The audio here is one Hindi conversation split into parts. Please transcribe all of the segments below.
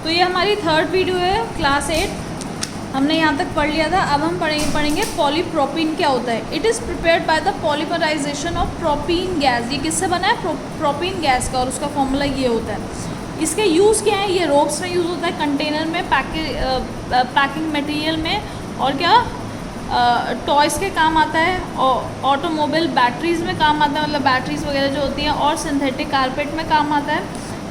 तो ये हमारी थर्ड वीडियो है क्लास 8। हमने यहाँ तक पढ़ लिया था। अब हम पढ़ेंगे पॉलीप्रोपीन क्या होता है। It is prepared by the polymerisation of propene gas. ये किससे बना है? प्रोपीन गैस का, और उसका फॉर्मूला ये होता है। इसके यूज़ क्या है? ये रोप्स में यूज़ होता है, कंटेनर में, पैकिंग मटेरियल में, और क्या टॉयज़ के काम आता है, और ऑटोमोबाइल बैटरीज़ में काम आता है, मतलब बैटरीज़ वगैरह जो होती हैं, और सिंथेटिक कारपेट में काम आता है।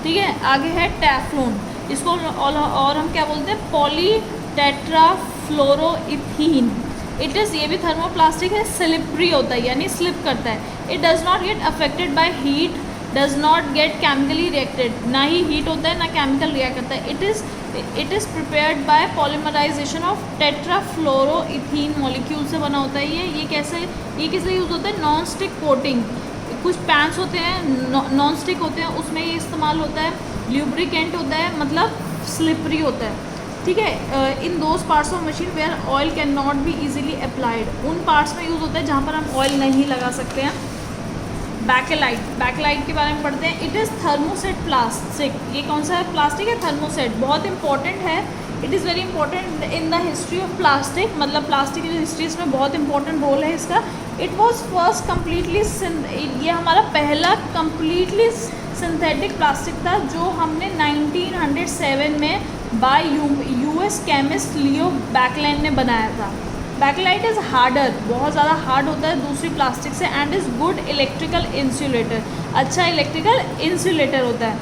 ठीक है, आगे है टेफ्लॉन। इसको और हम क्या बोलते हैं? Poly tetrafluoroethene. इट इज़, ये भी थर्मोप्लास्टिक है, स्लिपरी होता है, यानी स्लिप करता है। It does not get affected by heat, does not gate chemically reacted. ना ही हीट होता है ना केमिकल रिएक्ट करता है। It is prepared by polymerisation of tetrafluoroethylene molecule से बना होता है। ये कैसे, ये किस लिए यूज़ होता है? Non stick coating. कुछ पैंस होते हैं नॉन स्टिक होते हैं, उसमें ये इस्तेमाल होता है। ल्यूब्रिकेंट होता है, मतलब स्लिपरी होता है। ठीक है, in those parts of machine where oil can not be easily applied. उन पार्ट्स में यूज़ होता है जहाँ पर हम ऑयल नहीं लगा सकते हैं। बैकलाइट के बारे में पढ़ते हैं। It is thermoset plastic. ये कौन सा प्लास्टिक है? थर्मोसेट। बहुत इंपॉर्टेंट है। It is very important in the history of plastic, मतलब प्लास्टिक की जो हिस्ट्री इसमें बहुत इंपॉर्टेंट रोल है इसका। इट वॉज फर्स्ट कम्प्लीटली, ये हमारा पहला कम्प्लीटली सिंथेटिक प्लास्टिक था, जो हमने 1907 में बाय यूएस केमिस्ट लियो बैकलैंड ने बनाया था। बैकलाइट इज़ हार्डर, बहुत ज़्यादा हार्ड होता है दूसरी प्लास्टिक से, and is good electrical insulator. अच्छा इलेक्ट्रिकल इंसुलेटर होता है।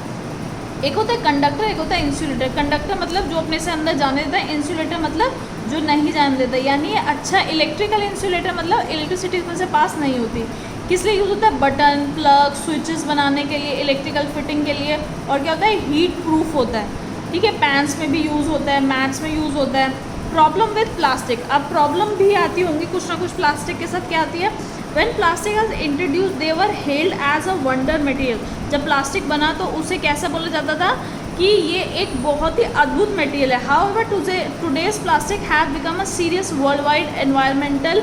एक होता है कंडक्टर, एक होता है इंसुलेटर। कंडक्टर मतलब जो अपने से अंदर जाने देता है, इंसुलेटर मतलब जो नहीं जाने देता। यानी ये अच्छा इलेक्ट्रिकल इंसुलेटर, मतलब इलेक्ट्रिसिटी इसमें से पास नहीं होती। किस लिए यूज़ होता है? बटन, प्लग, स्विचेस बनाने के लिए, इलेक्ट्रिकल फिटिंग के लिए। और क्या होता है? हीट प्रूफ होता है। ठीक है, पैंस में भी यूज़ होता है, मैट्स में यूज़ होता है। प्रॉब्लम विद प्लास्टिक, अब प्रॉब्लम भी आती होंगी कुछ ना कुछ प्लास्टिक के साथ। क्या आती है? When plastic was introduce they were held as a wonder material. जब प्लास्टिक बना तो उसे कैसा बोला जाता था कि ये एक बहुत ही अद्भुत मटेरियल है। However today's plastic have become a serious world wide environmental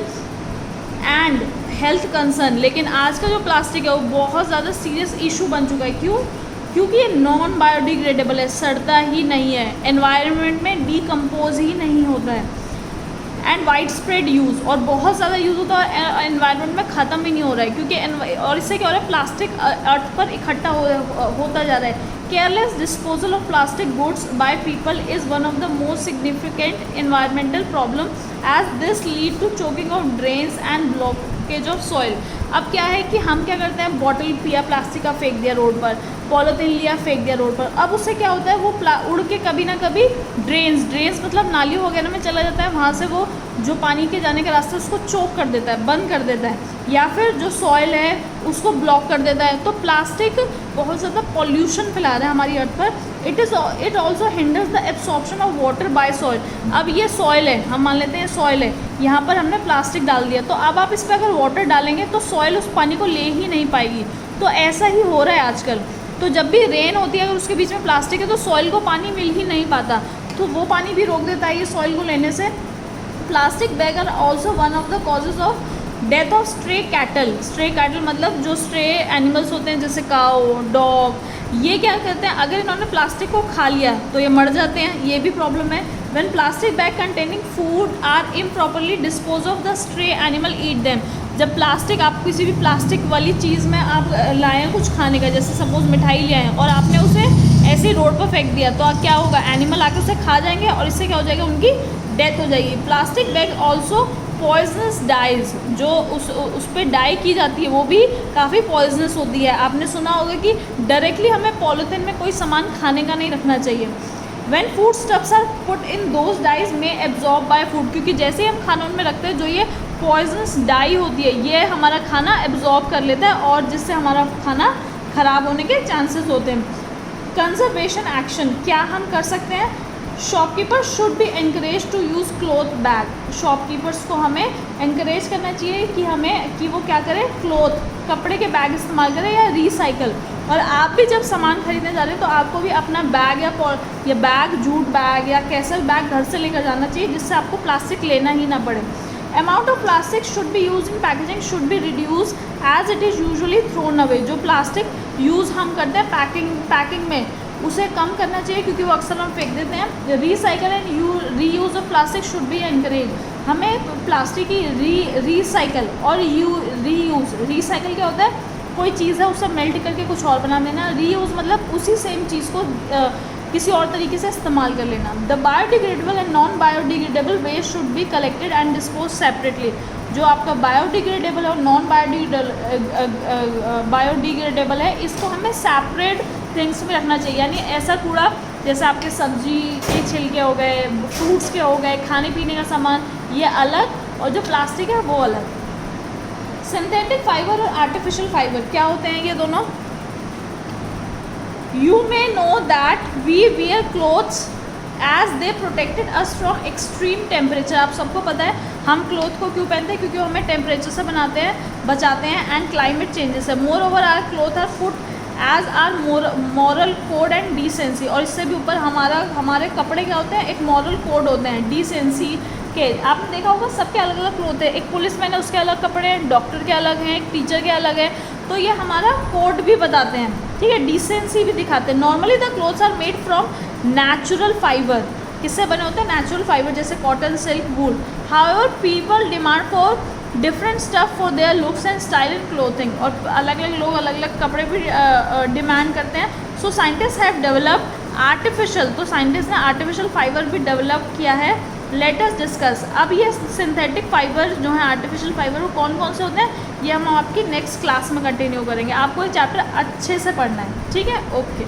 and health concern. लेकिन आज का जो प्लास्टिक है वो बहुत ज़्यादा सीरियस इशू बन चुका है। क्यों? क्योंकि ये नॉन बायोडिग्रेडेबल है, सड़ता ही नहीं है, एनवायरनमेंट में डीकम्पोज ही नहीं होता है, एंड वाइड स्प्रेड यूज़, और बहुत ज़्यादा यूज़ होता है और एनवायरनमेंट में ख़त्म ही नहीं हो रहा है। क्योंकि और इससे क्या हो रहा है? प्लास्टिक अर्थ पर इकट्ठा होता जा रहा है। Careless disposal of plastic goods by people is one of the most significant environmental problem, as this lead to choking of drains and blockage of soil. अब क्या है कि हम क्या करते हैं? बॉटल पिया, प्लास्टिक का फेंक दिया रोड पर, पॉलीथीन लिया फेंक दिया रोड पर। अब उससे क्या होता है? वो उड़ के कभी ना कभी ड्रेन्स मतलब नालियों वगैरह में चला जाता है। वहाँ से वो जो पानी के जाने का रास्ता उसको चोक कर देता है, बंद कर देता है, या फिर जो सॉइल है उसको ब्लॉक कर देता है। तो प्लास्टिक बहुत ज़्यादा पॉल्यूशन फैला रहा है हमारी अर्थ पर। It also hinders the absorption of water bye soil. अब ये सॉइल है, हम मान लेते हैं सॉइल है, यहाँ पर हमने प्लास्टिक डाल दिया, तो अब आप इस पर अगर वाटर डालेंगे तो सॉइल उस पानी को ले ही नहीं पाएगी। तो ऐसा ही हो रहा है आजकल। तो जब भी रेन होती है, अगर उसके बीच में प्लास्टिक है तो सॉइल को पानी मिल ही नहीं पाता, तो वो पानी भी रोक देता है ये सॉइल को लेने से। Plastic bag are also one of the causes of death of stray cattle. Stray cattle मतलब जो स्ट्रे एनिमल्स होते हैं, जैसे काऊ, डॉग, ये क्या करते हैं? अगर इन्होंने प्लास्टिक को खा लिया तो ये मर जाते हैं, ये भी प्रॉब्लम है। When plastic bag containing food are improperly dispose of the stray animal eat them. जब प्लास्टिक, आप किसी भी प्लास्टिक वाली चीज़ में आप लाए हैं कुछ खाने का, जैसे सपोज मिठाई ले आए हैं और आपने उसे ऐसे ही रोड पर फेंक दिया, तो क्या होगा? एनिमल आकर उसे खा जाएंगे और इससे क्या हो जाएगा? उनकी डेथ हो जाएगी। Plastic bag also poisonous dyes, जो उस पर डाई की जाती है वो भी काफ़ी पॉइजनस होती है। आपने सुना होगा कि डायरेक्टली हमें पॉलीथीन में कोई सामान खाने का नहीं रखना चाहिए। When food stuffs are put in those dyes में एब्जॉर्ब बाय फूड, क्योंकि जैसे ही हम खाना उनमें रखते हैं, जो ये पॉइजनस डाई होती है ये हमारा खाना एब्जॉर्ब कर लेता है, और जिससे हमारा खाना ख़राब होने के चांसेस होते हैं। कंजर्वेशन एक्शन क्या हम कर सकते हैं? Shopkeeper should be encourage to use cloth bag. Shopkeepers को हमें एनकरेज करना चाहिए कि वो क्या करें? क्लॉथ, कपड़े के बैग इस्तेमाल करें या रिसाइकल। और आप भी जब सामान खरीदने जा रहे हैं तो आपको भी अपना बैग या बैग, जूट बैग या कैसा बैग घर से लेकर जाना चाहिए, जिससे आपको प्लास्टिक लेना ही ना पड़े। Amount of plastic should be use in packaging should be reduce as it is usually thrown away. जो प्लास्टिक यूज़ हम करते हैं पैकिंग में, उसे कम करना चाहिए क्योंकि वो अक्सर हम फेंक देते हैं। Recycle and reuse of plastic should be encourage. हमें प्लास्टिक की रिसाइकल और रीयूज़, रिसाइकल क्या होता है, कोई चीज़ है उसे मेल्ट करके कुछ और बना देना, रीयूज़ मतलब उसी सेम चीज़ को किसी और तरीके से इस्तेमाल कर लेना। The biodegradable and non biodegradable waste should be collected and dispose separately. जो आपका बायोडिग्रेडेबल और नॉन बायोडिग्रेडेबल है, इसको हमें सेपरेट थिंग्स में रखना चाहिए। यानी ऐसा कूड़ा जैसे आपके सब्जी के छिलके हो गए, फ्रूट्स के हो गए, खाने पीने का सामान, ये अलग, और जो प्लास्टिक है वो अलग। सिंथेटिक फाइबर और आर्टिफिशियल फाइबर क्या होते हैं ये दोनों? You may know that we wear clothes as they protected us from extreme temperature. आप सबको पता है हम क्लोथ को क्यों पहनते हैं, क्योंकि वो हमें टेम्परेचर से बचाते हैं एंड क्लाइमेट चेंजेस से। Moreover our cloth are foot as our moral code and decency. और इससे भी ऊपर हमारे कपड़े क्या होते हैं, एक मॉरल कोड होते हैं डिसेंसी के। आपने देखा होगा सबके अलग अलग क्लोथ है, एक पुलिसमैन है उसके अलग कपड़े हैं, डॉक्टर के अलग हैं, एक टीचर के अलग है, तो ये हमारा कोड भी बताते हैं, ठीक है, डिसेंसी भी दिखाते हैं। Normally the clothes are made from natural fibre. किससे बने होते हैं? नेचुरल फाइबर, जैसे cotton, silk, wool. However people demand for different stuff for their looks and style in clothing. और अलग अलग लोग अलग अलग कपड़े भी डिमांड करते हैं। So scientist have developed artificial, तो साइंटिस्ट ने आर्टिफिशियल फाइबर भी डेवलप किया है। Let us discuss. अब ये सिंथेटिक फाइबर जो है, आर्टिफिशियल फाइबर, वो कौन कौन से होते हैं, ये हम आपकी नेक्स्ट क्लास में कंटिन्यू करेंगे। आपको ये चैप्टर अच्छे से पढ़ना है, ठीक है, ओके।